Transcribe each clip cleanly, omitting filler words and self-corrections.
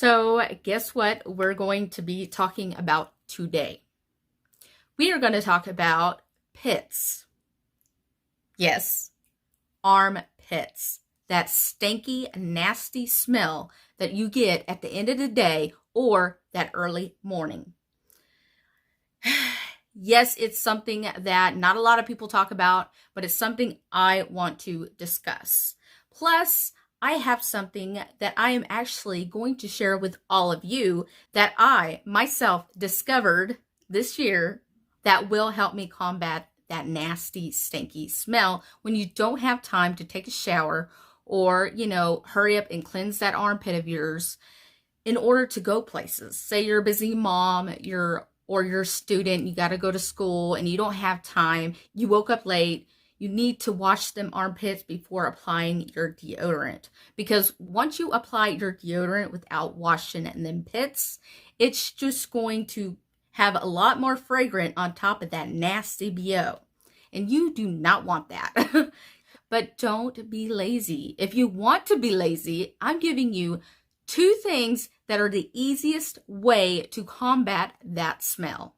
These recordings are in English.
So, guess what we're going to be talking about today? We are going to talk about pits. Yes, armpits. That stinky, nasty smell that you get at the end of the day or that early morning. Yes, it's something that not a lot of people talk about, but it's something I want to discuss. Plus, I have something that I am actually going to share with all of you that I myself discovered this year that will help me combat that nasty, stinky smell when you don't have time to take a shower or, hurry up and cleanse that armpit of yours in order to go places. Say you're a busy mom, you're a student, you got to go to school and you don't have time. You woke up late. You need to wash them armpits before applying your deodorant. Because once you apply your deodorant without washing them pits, it's just going to have a lot more fragrance on top of that nasty BO. And you do not want that. But don't be lazy. If you want to be lazy, I'm giving you 2 things that are the easiest way to combat that smell.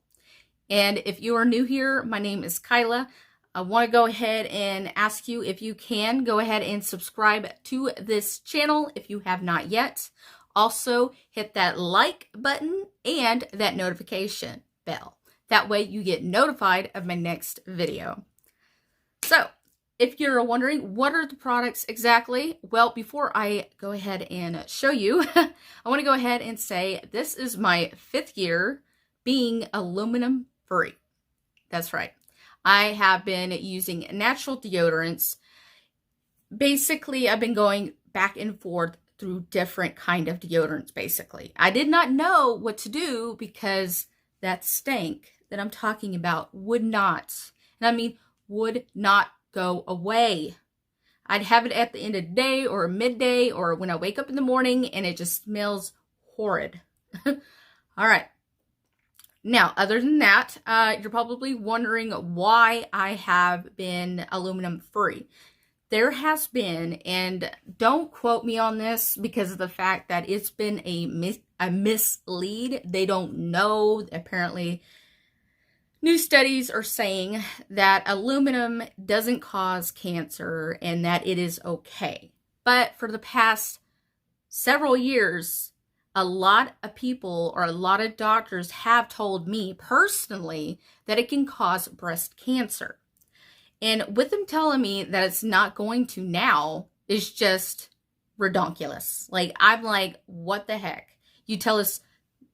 And if you are new here, my name is Kyla. I want to go ahead and ask you if you can go ahead and subscribe to this channel if you have not yet. Also, hit that like button and that notification bell. That way you get notified of my next video. So, if you're wondering what are the products exactly, well, before I go ahead and show you, I want to go ahead and say this is my 5th year being aluminum free. That's right. I have been using natural deodorants. Basically, I've been going back and forth through different kind of deodorants, basically. I did not know what to do because that stank that I'm talking about would not, and I mean would not go away. I'd have it at the end of the day or midday or when I wake up in the morning and it just smells horrid. All right. Now, other than that, you're probably wondering why I have been aluminum free. There has been, and don't quote me on this because of the fact that it's been a mislead. They don't know. Apparently, new studies are saying that aluminum doesn't cause cancer and that it is okay. But for the past several years, a lot of people or a lot of doctors have told me personally that it can cause breast cancer. And with them telling me that it's not going to now is just redonkulous. Like, I'm like, what the heck? You tell us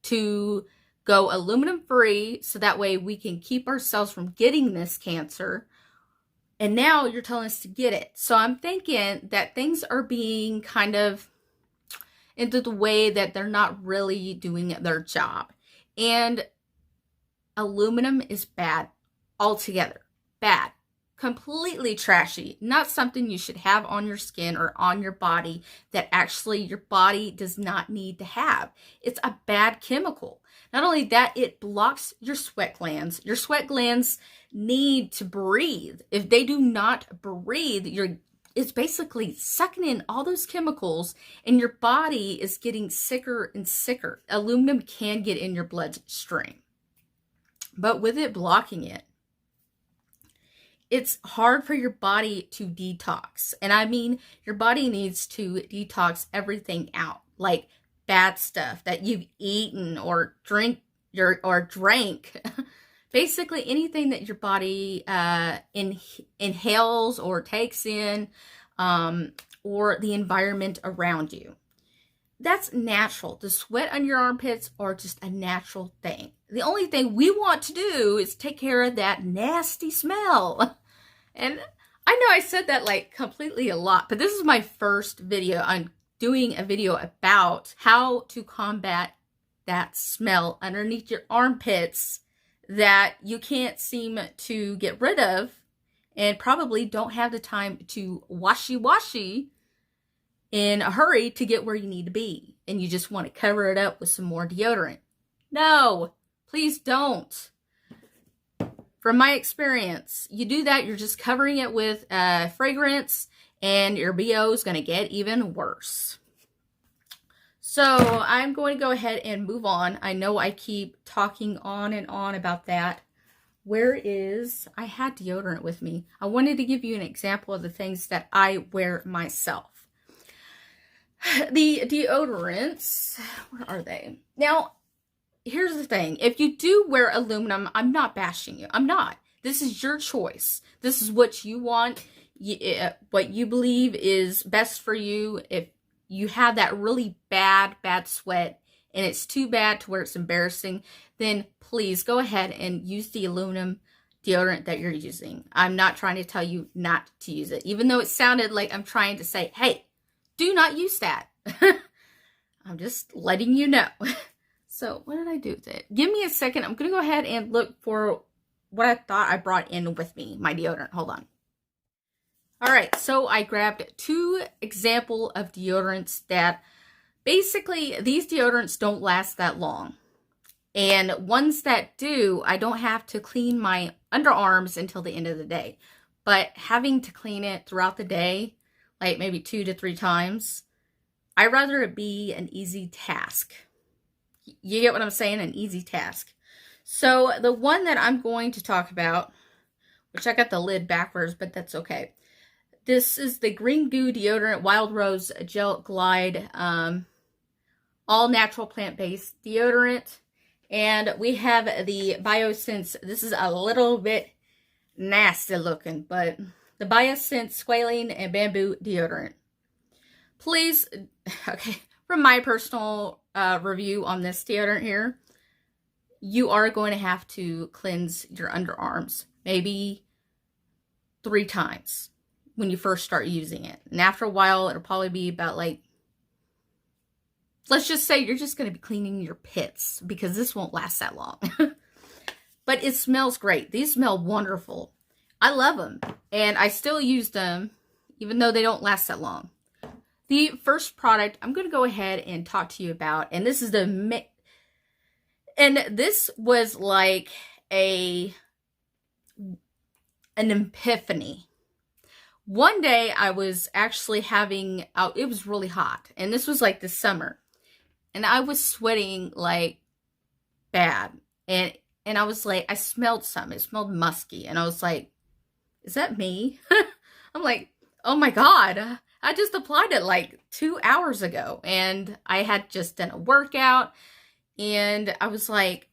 to go aluminum free so that way we can keep ourselves from getting this cancer. And now you're telling us to get it. So I'm thinking that things are being kind of into the way that they're not really doing their job. And aluminum is bad altogether. Bad. Completely trashy. Not something you should have on your skin or on your body that actually your body does not need to have. It's a bad chemical. Not only that, it blocks your sweat glands. Your sweat glands need to breathe. If they do not breathe, it's basically sucking in all those chemicals and your body is getting sicker and sicker. Aluminum can get in your bloodstream. But with it blocking it, it's hard for your body to detox. And I mean, your body needs to detox everything out, like bad stuff that you've eaten or drank. Basically anything that your body inhales or takes in, or the environment around you. That's natural. The sweat on your armpits are just a natural thing. The only thing we want to do is take care of that nasty smell. And I know I said that like completely a lot, but this is my first video. I'm doing a video about how to combat that smell underneath your armpits that you can't seem to get rid of and probably don't have the time to washy in a hurry to get where you need to be. And you just want to cover it up with some more deodorant. No, please don't. From my experience, you do that, you're just covering it with fragrance and your BO is going to get even worse. So I'm going to go ahead and move on. I know I keep talking on and on about that. I had deodorant with me. I wanted to give you an example of the things that I wear myself. The deodorants, where are they? Now, here's the thing. If you do wear aluminum, I'm not bashing you. I'm not. This is your choice. This is what you want, what you believe is best for you. If you have that really bad sweat and it's too bad to where it's embarrassing, then please go ahead and use the aluminum deodorant that you're using. I'm not trying to tell you not to use it, even though it sounded like I'm trying to say, hey, do not use that. I'm just letting you know. So what did I do with it? Give me a second. I'm going to go ahead and look for what I thought I brought in with me, my deodorant. Hold on. All right, so I grabbed 2 example of deodorants that basically these deodorants don't last that long. And ones that do, I don't have to clean my underarms until the end of the day. But having to clean it throughout the day, like maybe 2 to 3 times, I'd rather it be an easy task. You get what I'm saying? An easy task. So the one that I'm going to talk about, which I got the lid backwards, but that's okay. This is the Green Goo Deodorant Wild Rose Gel Glide, all natural plant-based deodorant. And we have the BioSense. This is a little bit nasty looking, but the BioSense Squalene and Bamboo Deodorant. Please, okay, from my personal review on this deodorant here, you are going to have to cleanse your underarms maybe 3 times when you first start using it. And after a while, it'll probably be about like, let's just say you're just going to be cleaning your pits because this won't last that long. But it smells great. These smell wonderful. I love them. And I still use them even though they don't last that long. The first product I'm going to go ahead and talk to you about, and this is and this was like an epiphany. One day I was actually having, it was really hot, and this was like the summer, and I was sweating like bad, and I was like, I smelled something. It smelled musky, and I was like, is that me? I'm like, oh my God, I just applied it like 2 hours ago, and I had just done a workout, and I was like,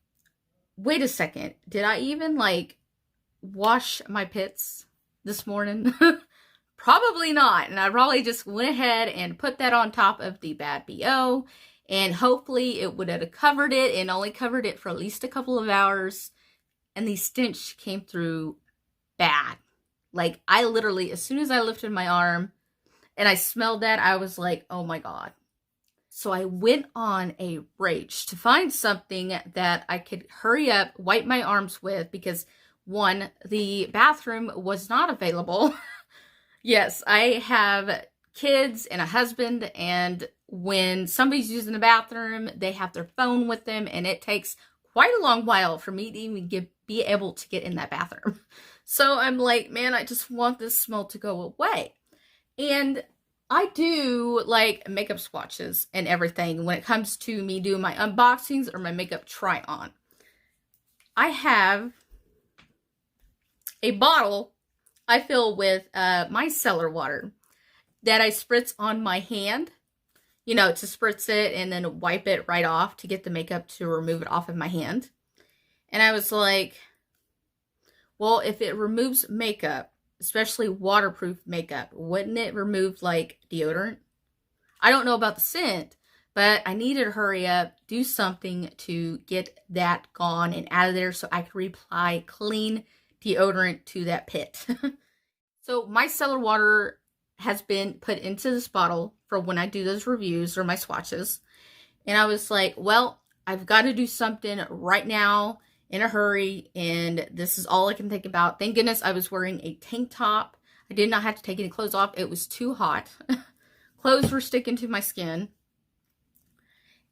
wait a second, did I even like wash my pits this morning? Probably not. And I probably just went ahead and put that on top of the bad BO, and hopefully it would have covered it, and only covered it for at least a couple of hours. And the stench came through bad. Like, I literally, as soon as I lifted my arm and I smelled that, I was like, oh my God. So I went on a rage to find something that I could hurry up, wipe my arms with, because one, the bathroom was not available. Yes, I have kids and a husband, and when somebody's using the bathroom, they have their phone with them, and it takes quite a long while for me to even be able to get in that bathroom. So I'm like, man, I just want this smell to go away. And I do like makeup swatches and everything when it comes to me doing my unboxings or my makeup try on. I have a bottle I fill with my cellar water that I spritz on my hand, you know, to spritz it and then wipe it right off to get the makeup to remove it off of my hand. And I was like, well, if it removes makeup, especially waterproof makeup, wouldn't it remove like deodorant? I don't know about the scent, but I needed to hurry up, do something to get that gone and out of there so I could reapply clean deodorant to that pit. So my cellar water has been put into this bottle for when I do those reviews or my swatches. And I was like, well, I've got to do something right now in a hurry, and this is all I can think about. Thank goodness I was wearing a tank top. I did not have to take any clothes off. It was too hot. Clothes were sticking to my skin.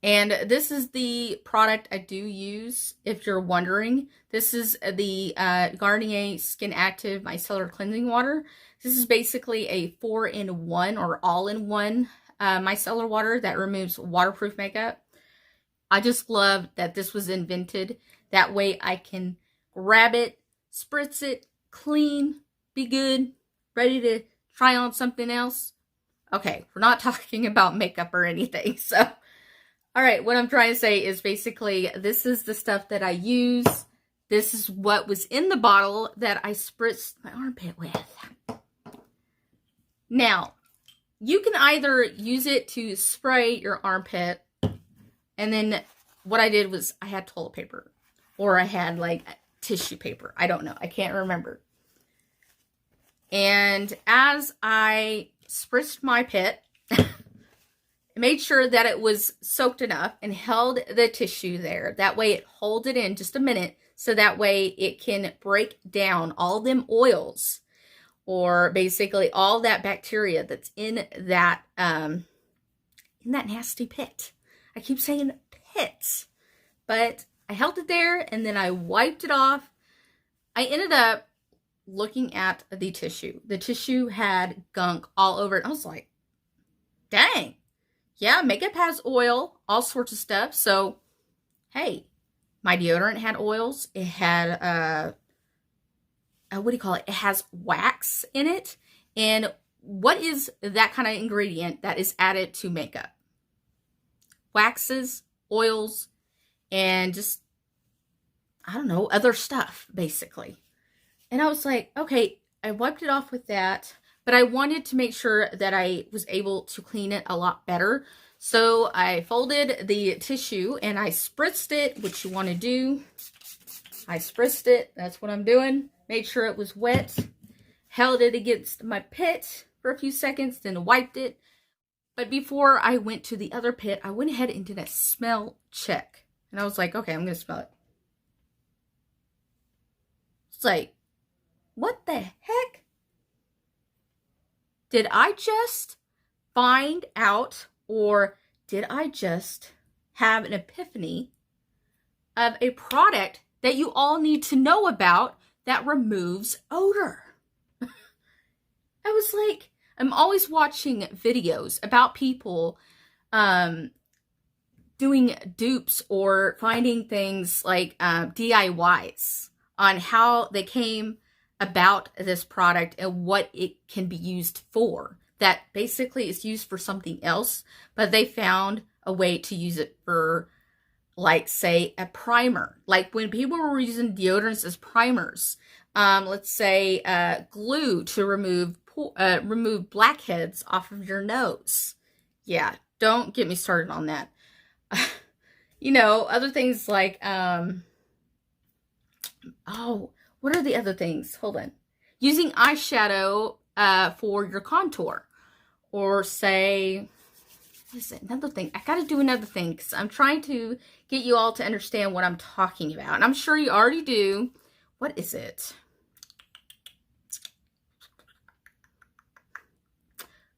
And this is the product I do use, if you're wondering. This is the Garnier Skin Active Micellar Cleansing Water. This is basically a 4-in-1 or all-in-one micellar water that removes waterproof makeup. I just love that this was invented. That way I can grab it, spritz it, clean, be good, ready to try on something else. Okay, we're not talking about makeup or anything. So, all right, what I'm trying to say is basically this is the stuff that I use. This is what was in the bottle that I spritzed my armpit with. Now, you can either use it to spray your armpit, and then what I did was I had toilet paper, or I had like tissue paper. I don't know. I can't remember. And as I spritzed my pit, I made sure that it was soaked enough and held the tissue there. That way it holds it in just a minute, so that way it can break down all them oils, or basically all that bacteria that's in that nasty pit. I keep saying pits, but I held it there and then I wiped it off. I ended up looking at the tissue. The tissue had gunk all over it. I was like, dang. Yeah, makeup has oil, all sorts of stuff. So, hey, my deodorant had oils. It had, what do you call it? It has wax in it. And what is that kind of ingredient that is added to makeup? Waxes, oils, and just, I don't know, other stuff, basically. And I was like, okay, I wiped it off with that, but I wanted to make sure that I was able to clean it a lot better. So I folded the tissue and I spritzed it, which you want to do. I spritzed it. That's what I'm doing. Made sure it was wet. Held it against my pit for a few seconds, then wiped it. But before I went to the other pit, I went ahead and did a smell check. And I was like, okay, I'm going to smell it. It's like, what the heck? Did I just find out, or did I just have an epiphany of a product that you all need to know about that removes odor? I was like, I'm always watching videos about people doing dupes or finding things like DIYs on how they came about this product and what it can be used for. That basically is used for something else, but they found a way to use it for, like, say, a primer. Like when people were using deodorants as primers, let's say glue to remove blackheads off of your nose. Yeah, don't get me started on that. You know, other things like, oh, what are the other things? Hold on. Using eyeshadow for your contour. Or say, what is it? Another thing. I got to do another thing because I'm trying to get you all to understand what I'm talking about. And I'm sure you already do. What is it?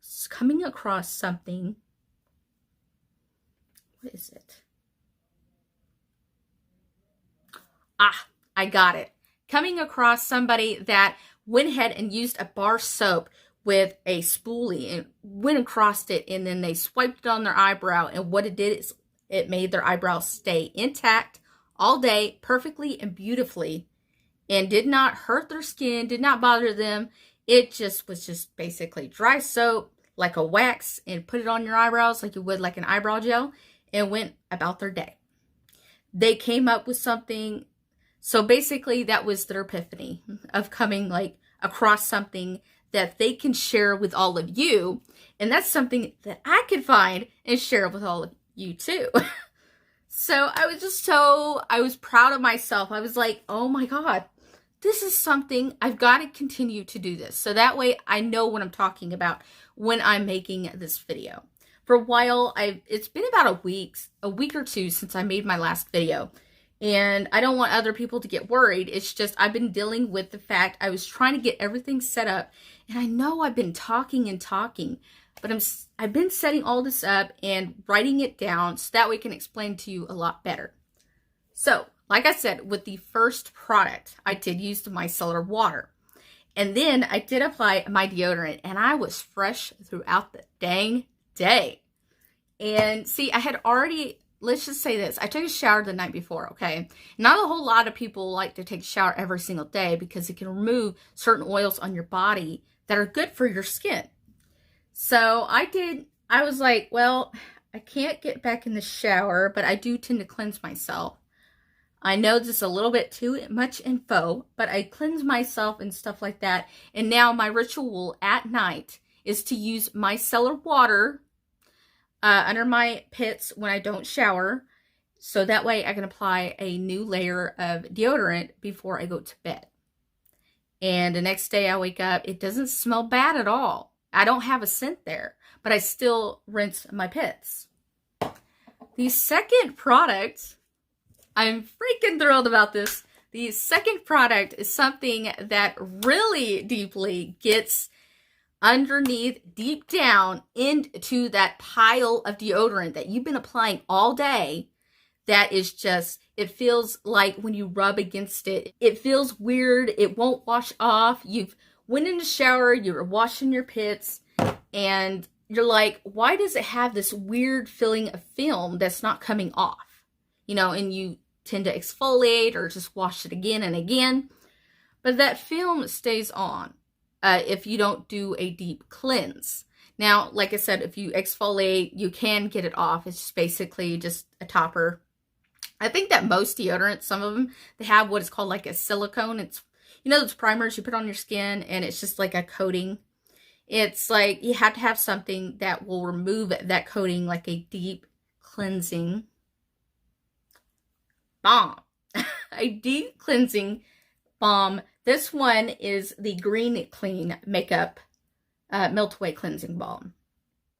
It's coming across something. What is it? Ah, I got it. Coming across somebody that went ahead and used a bar soap with a spoolie and went across it, and then they swiped it on their eyebrow, and what it did is it made their eyebrows stay intact all day perfectly and beautifully, and did not hurt their skin, did not bother them. It just was just basically dry soap, like a wax, and put it on your eyebrows like you would like an eyebrow gel, and went about their day. They came up with something. So basically that was their epiphany of coming like across something that they can share with all of you. And that's something that I could find and share with all of you too. So I was proud of myself. I was like, oh my God, this is something I've got to continue to do this. So that way I know what I'm talking about when I'm making this video. For a while, it's been about a week or two since I made my last video. And I don't want other people to get worried. It's just I've been dealing with the fact I was trying to get everything set up. And I know I've been talking and talking, but I've been setting all this up and writing it down so that way I can explain to you a lot better. So, like I said, with the first product, I did use the micellar water. And then I did apply my deodorant, and I was fresh throughout the dang day. And see, I had already, let's just say this, I took a shower the night before, okay? Not a whole lot of people like to take a shower every single day because it can remove certain oils on your body that are good for your skin. So I was like, well, I can't get back in the shower, but I do tend to cleanse myself. I know this is a little bit too much info, but I cleanse myself and stuff like that. And now my ritual at night is to use micellar water under my pits when I don't shower. So that way I can apply a new layer of deodorant before I go to bed. And the next day I wake up, it doesn't smell bad at all. I don't have a scent there, but I still rinse my pits. The second product, I'm freaking thrilled about this. The second product is something that really deeply gets underneath, deep down into that pile of deodorant that you've been applying all day. That is just, it feels like when you rub against it, it feels weird. It won't wash off. You've went in the shower, you were washing your pits, and you're like, why does it have this weird feeling of film that's not coming off? You know, and you tend to exfoliate or just wash it again and again. But that film stays on if you don't do a deep cleanse. Now, like I said, if you exfoliate, you can get it off. It's just basically just a topper. I think that most deodorants, some of them, they have what is called like a silicone. It's, you know, those primers you put on your skin and it's just like a coating. It's like you have to have something that will remove that coating, like a deep cleansing balm. A deep cleansing balm. This one is the Green Clean Makeup Melt Away Cleansing Balm.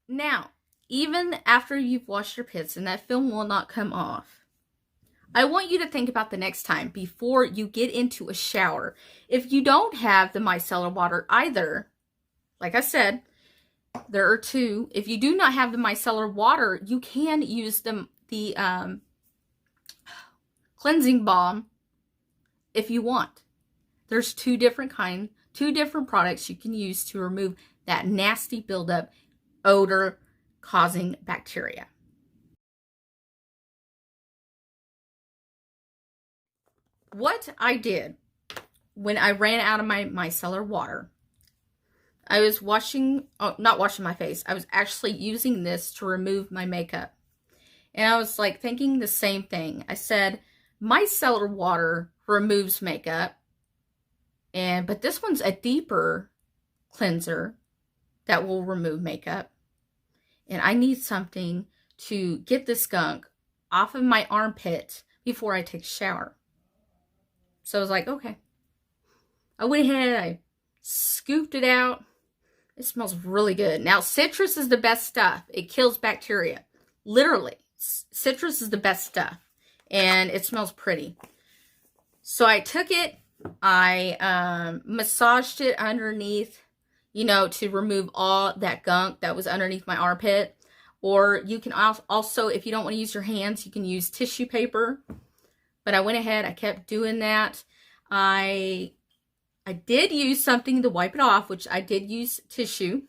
Now, even after you've washed your pits and that film will not come off, I want you to think about the next time before you get into a shower. If you don't have the micellar water either, like I said, there are two. If you do not have the micellar water, you can use the cleansing balm if you want. There's two different products you can use to remove that nasty buildup, odor-causing bacteria. What I did when I ran out of my micellar water, I was not washing my face. I was actually using this to remove my makeup. And I was like thinking the same thing. I said, micellar water removes makeup. But this one's a deeper cleanser that will remove makeup. And I need something to get this gunk off of my armpit before I take a shower. So I was like, okay. I went ahead, I scooped it out. It smells really good. Now, citrus is the best stuff. It kills bacteria. Literally, citrus is the best stuff. And it smells pretty. So I took it. I massaged it underneath, you know, to remove all that gunk that was underneath my armpit. Or you can also, if you don't want to use your hands, you can use tissue paper. But I went ahead, I kept doing that. I did use something to wipe it off, which I did use tissue.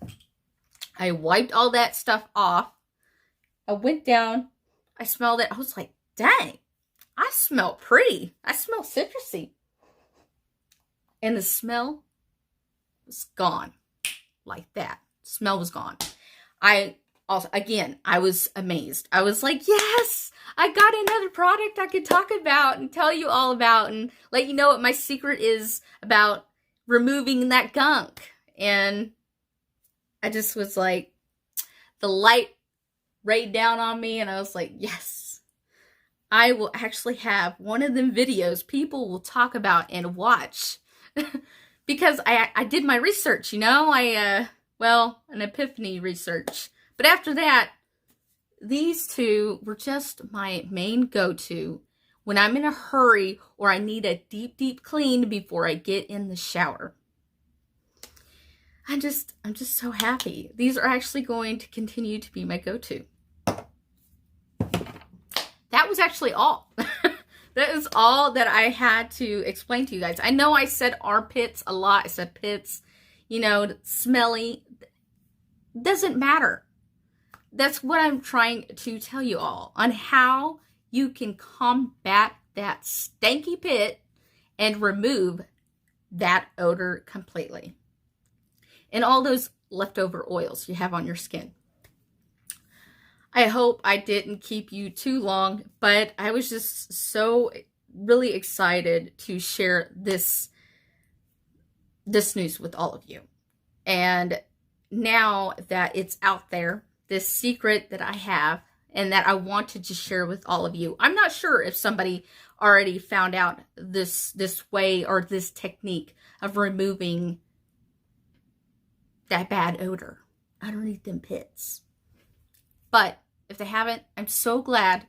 I wiped all that stuff off. I went down, I smelled it. I was like, dang, I smell pretty. I smell citrusy. And the smell was gone like that. Smell was gone. I was amazed. I was like, yes, I got another product I could talk about and tell you all about and let you know what my secret is about removing that gunk. And I just was like, the light rained down on me and I was like, yes, I will actually have one of them videos people will talk about and watch. Because I did my research, you know, an epiphany research. But after that, these two were just my main go-to when I'm in a hurry or I need a deep, deep clean before I get in the shower. I'm just so happy. These are actually going to continue to be my go-to. That was actually all. That is all that I had to explain to you guys. I know I said armpits a lot. I said pits, you know, smelly. Doesn't matter. that's what I'm trying to tell you all on how you can combat that stanky pit and remove that odor completely. And all those leftover oils you have on your skin. I hope I didn't keep you too long, but I was just so really excited to share this news with all of you. And now that it's out there, this secret that I have and that I wanted to share with all of you. I'm not sure if somebody already found out this way or this technique of removing that bad odor underneath them pits. But if they haven't, I'm so glad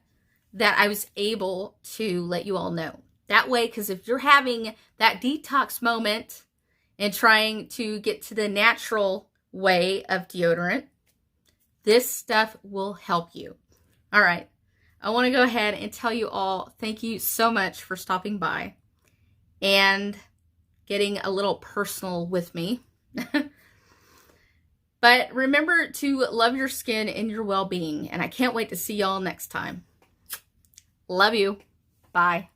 that I was able to let you all know. That way, because if you're having that detox moment and trying to get to the natural way of deodorant, this stuff will help you. All right. I want to go ahead and tell you all thank you so much for stopping by and getting a little personal with me. But remember to love your skin and your well-being. And I can't wait to see y'all next time. Love you. Bye.